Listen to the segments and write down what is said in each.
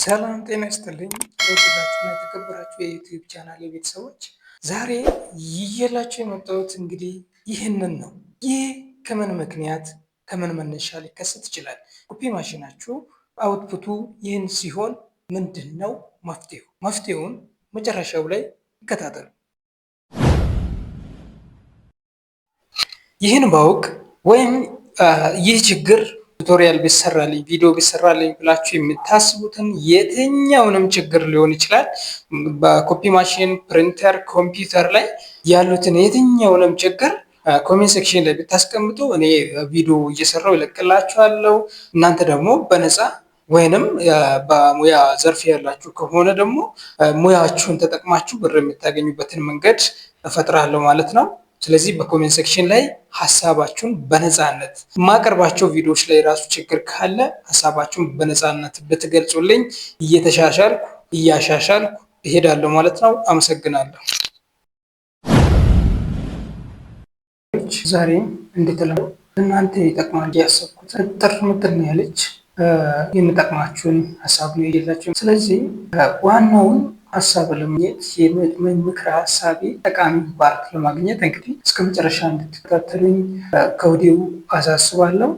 ሰላም ጤና ይስጥልኝ። የተወደዳችሁና የተከበራችሁ የዩቲዩብ ቻናል ቤተሰቦች ዛሬ ይዤላችሁ የመጣሁት እንግዲህ ይህንን ነው። ይህ ከምን ምክንያት ከምን መነሻ ሊከሰት ይችላል? ኮፒ ማሽናችሁ አውትፑቱ ይህን ሲሆን ምንድን ነው መፍትሄው? መፍትሄውን መጨረሻው ላይ ይከታተሉ። ይህን ባውቅ ወይም ይህ ችግር ቱቶሪያል ቢሰራልኝ ቪዲዮ ቢሰራልኝ ብላችሁ የምታስቡትን የትኛውንም ችግር ሊሆን ይችላል። በኮፒ ማሽን፣ ፕሪንተር፣ ኮምፒውተር ላይ ያሉትን የትኛውንም ችግር ኮሜንት ሴክሽን ላይ ብታስቀምጡ እኔ ቪዲዮ እየሰራው ይለቅላችኋለሁ። እናንተ ደግሞ በነፃ ወይንም በሙያ ዘርፍ ያላችሁ ከሆነ ደግሞ ሙያችሁን ተጠቅማችሁ ብር የምታገኙበትን መንገድ እፈጥራለሁ ማለት ነው። ስለዚህ በኮሜንት ሴክሽን ላይ ሀሳባችሁን በነፃነት የማቀርባቸው ቪዲዮዎች ላይ ራሱ ችግር ካለ ሀሳባችሁን በነፃነት ብትገልጹልኝ እየተሻሻልኩ እያሻሻልኩ እሄዳለሁ ማለት ነው። አመሰግናለሁ። ዛሬም እንደተለመደው እናንተ ይጠቅማል ያሰብኩት ጥር ምጥን ያለች የሚጠቅማችሁን ሀሳብ ነው ይዤላችሁ። ስለዚህ ዋናውን ሀሳብ ለማግኘት የምክረ ሀሳቤ ጠቃሚ ፓርት ለማግኘት እንግዲህ እስከ መጨረሻ እንድትከታተሉኝ ከወዲሁ አሳስባለሁ።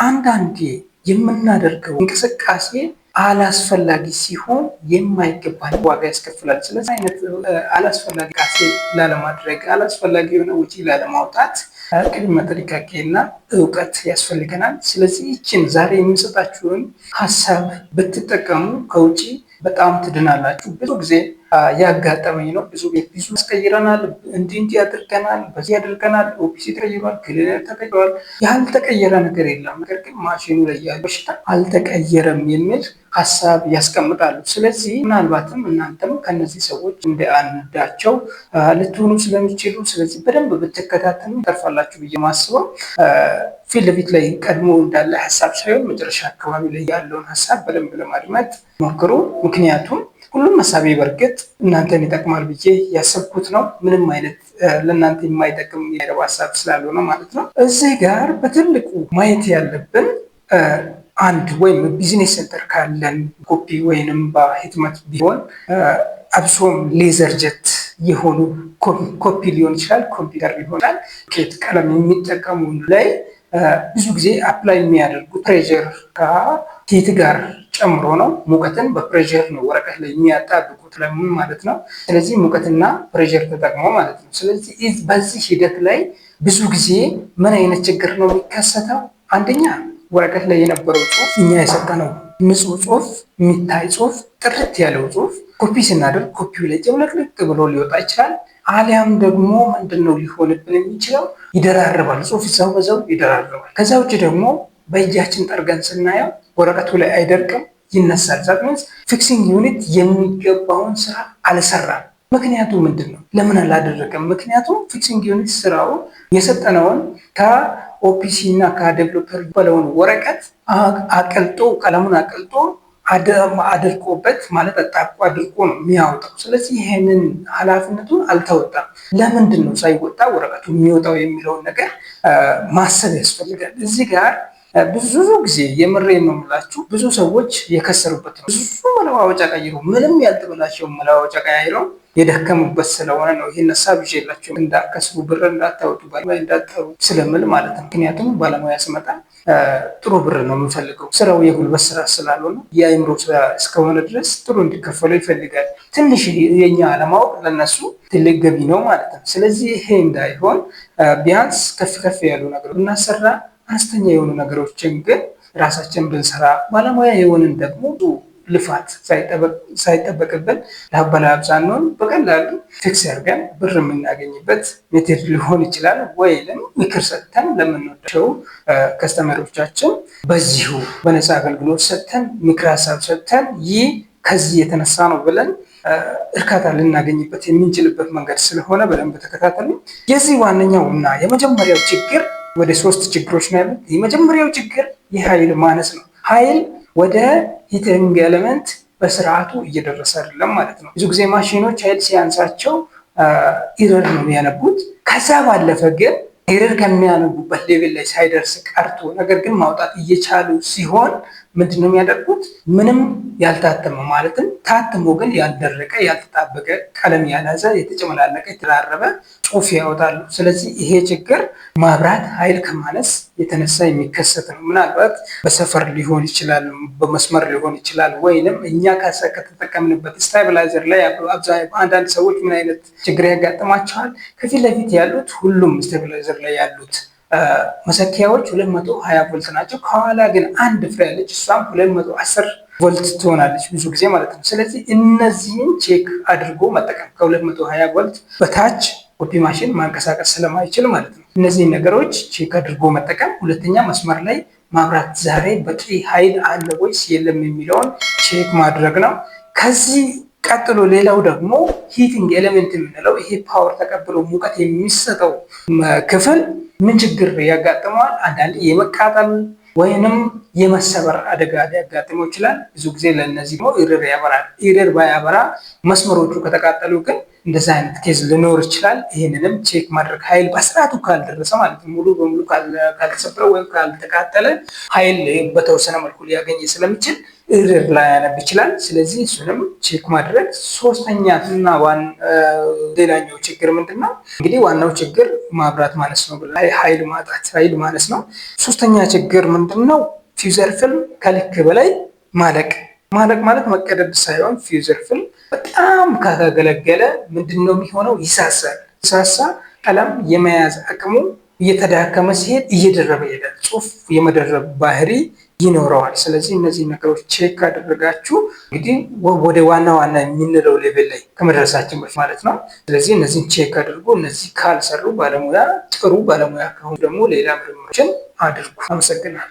አንዳንዴ የምናደርገው እንቅስቃሴ አላስፈላጊ ሲሆን የማይገባን ዋጋ ያስከፍላል። ስለዚህ አይነት አላስፈላጊ እንቅስቃሴ ላለማድረግ አላስፈላጊ የሆነ ውጪ ላለማውጣት ቅድመ ጥንቃቄና እውቀት ያስፈልገናል። ስለዚህ ይችን ዛሬ የምሰጣችሁን ሀሳብ ብትጠቀሙ ከውጪ በጣም ትድናላችሁ። ብዙ ጊዜ ያጋጠመኝ ነው። ብዙ ቤት ብዙ አስቀይረናል፣ እንዲህ አድርገናል፣ በዚህ አድርገናል፣ ኦፊስ ተቀይሯል፣ ክሊነር ተቀይሯል። ያልተቀየረ ነገር የለም። ነገር ግን ማሽኑ ላይ ያለው በሽታ አልተቀየረም የሚል ሀሳብ ያስቀምጣሉ። ስለዚህ ምናልባትም እናንተም ከነዚህ ሰዎች እንደ አንዳቸው ልትሆኑ ስለሚችሉ ስለዚህ በደንብ ብትከታተሉ ተርፋላችሁ ብዬ ማስበው ፊት ለፊት ላይ ቀድሞ እንዳለ ሀሳብ ሳይሆን መጨረሻ አካባቢ ላይ ያለውን ሀሳብ በደንብ ለማድመጥ ሞክሩ። ምክንያቱም ሁሉም ሀሳቤ በእርግጥ እናንተን ይጠቅማል ብዬ ያሰብኩት ነው። ምንም አይነት ለእናንተ የማይጠቅም የረባ ሀሳብ ስላልሆነ ማለት ነው። እዚህ ጋር በትልቁ ማየት ያለብን አንድ ወይም ቢዝነስ ሴንተር ካለን ኮፒ ወይንም በህትመት ቢሆን አብሶም ሌዘር ጀት የሆኑ ኮፒ ሊሆን ይችላል፣ ኮምፒውተር ሊሆን ይችላል። ቀለም የሚጠቀሙ ላይ ብዙ ጊዜ አፕላይ የሚያደርጉት ፕሬዠር ከሂት ጋር ጨምሮ ነው። ሙቀትን በፕሬዠር ነው ወረቀት ላይ የሚያጣብቁት ለምን ማለት ነው። ስለዚህ ሙቀትና ፕሬዠር ተጠቅሞ ማለት ነው። ስለዚህ በዚህ ሂደት ላይ ብዙ ጊዜ ምን አይነት ችግር ነው የሚከሰተው? አንደኛ ወረቀት ላይ የነበረው ጽሁፍ እኛ የሰጠነው ንጹህ ጽሁፍ፣ የሚታይ ጽሁፍ፣ ጥርት ያለው ጽሁፍ ኮፒ ስናደርግ ኮፒው ላይ ጭምልቅልቅ ብሎ ሊወጣ ይችላል። አሊያም ደግሞ ምንድነው ሊሆንብን የሚችለው? ይደራርባል። ጽሁፍ ይዛው በዛው ይደራርባል። ከዛ ውጭ ደግሞ በእጃችን ጠርገን ስናየው ወረቀቱ ላይ አይደርቅም፣ ይነሳል። ዛት ሚንስ ፊክሲንግ ዩኒት የሚገባውን ስራ አልሰራም። ምክንያቱ ምንድን ነው? ለምን አላደረገም? ምክንያቱም ፊክሲንግ ዩኒት ስራው የሰጠነውን ከኦፒሲ እና ከዴቨሎፐር በለውን ወረቀት አቀልጦ ቀለሙን አቀልጦ አድርቆበት ማለት አጣብቆ አድርቆ ነው የሚያወጣው። ስለዚህ ይሄንን ኃላፊነቱን አልተወጣም። ለምንድን ነው ሳይወጣ ወረቀቱ የሚወጣው የሚለውን ነገር ማሰብ ያስፈልጋል። እዚህ ጋር ብዙ ጊዜ የምሬን ነው የምላችሁ ብዙ ሰዎች የከሰሩበት ነው። ብዙ መለዋወጫ ቀይሮ ምንም ያልተበላሸው መለዋወጫ ቀይሮ የደከሙበት ስለሆነ ነው። ይህን ሀሳብ ይዤላችሁ እንዳከስሩ ብር እንዳታወጡ ባለሙያ እንዳትጠሩ ስለምል ማለት ነው። ምክንያቱም ባለሙያ ስመጣ ጥሩ ብር ነው የምፈልገው። ስራው የጉልበት ስራ ስላልሆነ የአእምሮ ስራ እስከሆነ ድረስ ጥሩ እንዲከፈለው ይፈልጋል። ትንሽ የኛ አለማወቅ ለነሱ ትልቅ ገቢ ነው ማለት ነው። ስለዚህ ይሄ እንዳይሆን ቢያንስ ከፍ ከፍ ያሉ ነገሮች እናሰራ፣ አነስተኛ የሆኑ ነገሮችን ግን ራሳችን ብንሰራ፣ ባለሙያ የሆንን ደግሞ ልፋት ሳይጠበቅብን ለአበላብ ሳንሆን በቀላሉ ፊክስ አድርገን ብር የምናገኝበት ሜቴድ ሊሆን ይችላል። ወይም ምክር ሰጥተን ለምንወዳቸው ከስተመሮቻችን በዚሁ በነፃ አገልግሎት ሰጥተን ምክር ሀሳብ ሰጥተን ይህ ከዚህ የተነሳ ነው ብለን እርካታ ልናገኝበት የምንችልበት መንገድ ስለሆነ በደንብ ተከታተሉ። የዚህ ዋነኛው እና የመጀመሪያው ችግር ወደ 3 ችግሮች ነው ያሉት። የመጀመሪያው ችግር የኃይል ማነስ ነው። ኃይል ወደ ሂቲንግ ኤሌመንት በስርዓቱ እየደረሰ አይደለም ማለት ነው። ብዙ ጊዜ ማሽኖች ኃይል ሲያንሳቸው ኢረር ነው የሚያነቡት። ከዛ ባለፈ ግን ኤረር ከሚያነቡበት ሌቭል ላይ ሳይደርስ ቀርቶ ነገር ግን ማውጣት እየቻሉ ሲሆን ምንድን ነው የሚያደርጉት? ምንም ያልታተመ ማለትም ታትሞ ግን ያልደረቀ ያልተጣበቀ ቀለም ያልያዘ የተጨመላለቀ የተደራረበ ጽሑፍ ያወጣሉ። ስለዚህ ይሄ ችግር ማብራት ኃይል ከማነስ የተነሳ የሚከሰት ነው። ምናልባት በሰፈር ሊሆን ይችላል፣ በመስመር ሊሆን ይችላል፣ ወይንም እኛ ከተጠቀምንበት ስታቢላይዘር ላይ አንዳንድ ሰዎች ምን አይነት ችግር ያጋጥማቸዋል? ከፊት ለፊት ያሉት ሁሉም ስታቢላይዘር ላይ ያሉት መሰኪያዎች 220 ቮልት ናቸው። ከኋላ ግን አንድ ፍሬ ያለች እሷም 210 ቮልት ትሆናለች ብዙ ጊዜ ማለት ነው። ስለዚህ እነዚህን ቼክ አድርጎ መጠቀም ከ220 ቮልት በታች ኮፒ ማሽን ማንቀሳቀስ ስለማይችል ማለት ነው። እነዚህን ነገሮች ቼክ አድርጎ መጠቀም። ሁለተኛ መስመር ላይ ማብራት ዛሬ በቂ ኃይል አለ ወይስ የለም የሚለውን ቼክ ማድረግ ነው። ከዚህ ቀጥሎ ሌላው ደግሞ ሂቲንግ ኤሌመንት የምንለው ይሄ ፓወር ተቀብሎ ሙቀት የሚሰጠው ክፍል ምን ችግር ያጋጥመዋል? አንዳንድ የመቃጠል ወይንም የመሰበር አደጋ ሊያጋጥመው ይችላል። ብዙ ጊዜ ለእነዚህ ደግሞ ኢረር ያበራል። ኢረር ባያበራ መስመሮቹ ከተቃጠሉ ግን እንደዚህ አይነት ኬዝ ሊኖር ይችላል። ይህንንም ቼክ ማድረግ ኃይል በስርዓቱ ካልደረሰ ማለት ነው፣ ሙሉ በሙሉ ካልተሰበረ ወይም ካልተቃጠለ ኃይል በተወሰነ መልኩ ሊያገኝ ስለሚችል ኢረር ላያነብ ይችላል። ስለዚህ እሱንም ቼክ ማድረግ። ሶስተኛ እና ሌላኛው ችግር ምንድን ነው? እንግዲህ ዋናው ችግር ማብራት ማነስ ነው፣ ኃይል ማጣት፣ ኃይል ማነስ ነው። ሶስተኛ ችግር ምንድን ነው? ፊውዘር ፊልም ከልክ በላይ ማለቅ። ማለቅ ማለት መቀደድ ሳይሆን ፊውዘር ፊልም በጣም ካገለገለ ምንድን ነው የሚሆነው? ይሳሳል። ይሳሳ ቀለም የመያዝ አቅሙ እየተዳከመ ሲሄድ እየደረበ ይሄዳል። ጽሑፍ የመደረብ ባህሪ ይኖረዋል። ስለዚህ እነዚህ ነገሮች ቼክ ካደረጋችሁ እንግዲህ ወደ ዋና የምንለው ሌቭል ላይ ከመድረሳችን በፊት ማለት ነው። ስለዚህ እነዚህን ቼክ አድርጉ። እነዚህ ካልሰሩ ባለሙያ ጥሩ ባለሙያ ከሆኑ ደግሞ ሌላ ምርምሮችን አድርጉ። አመሰግናለሁ።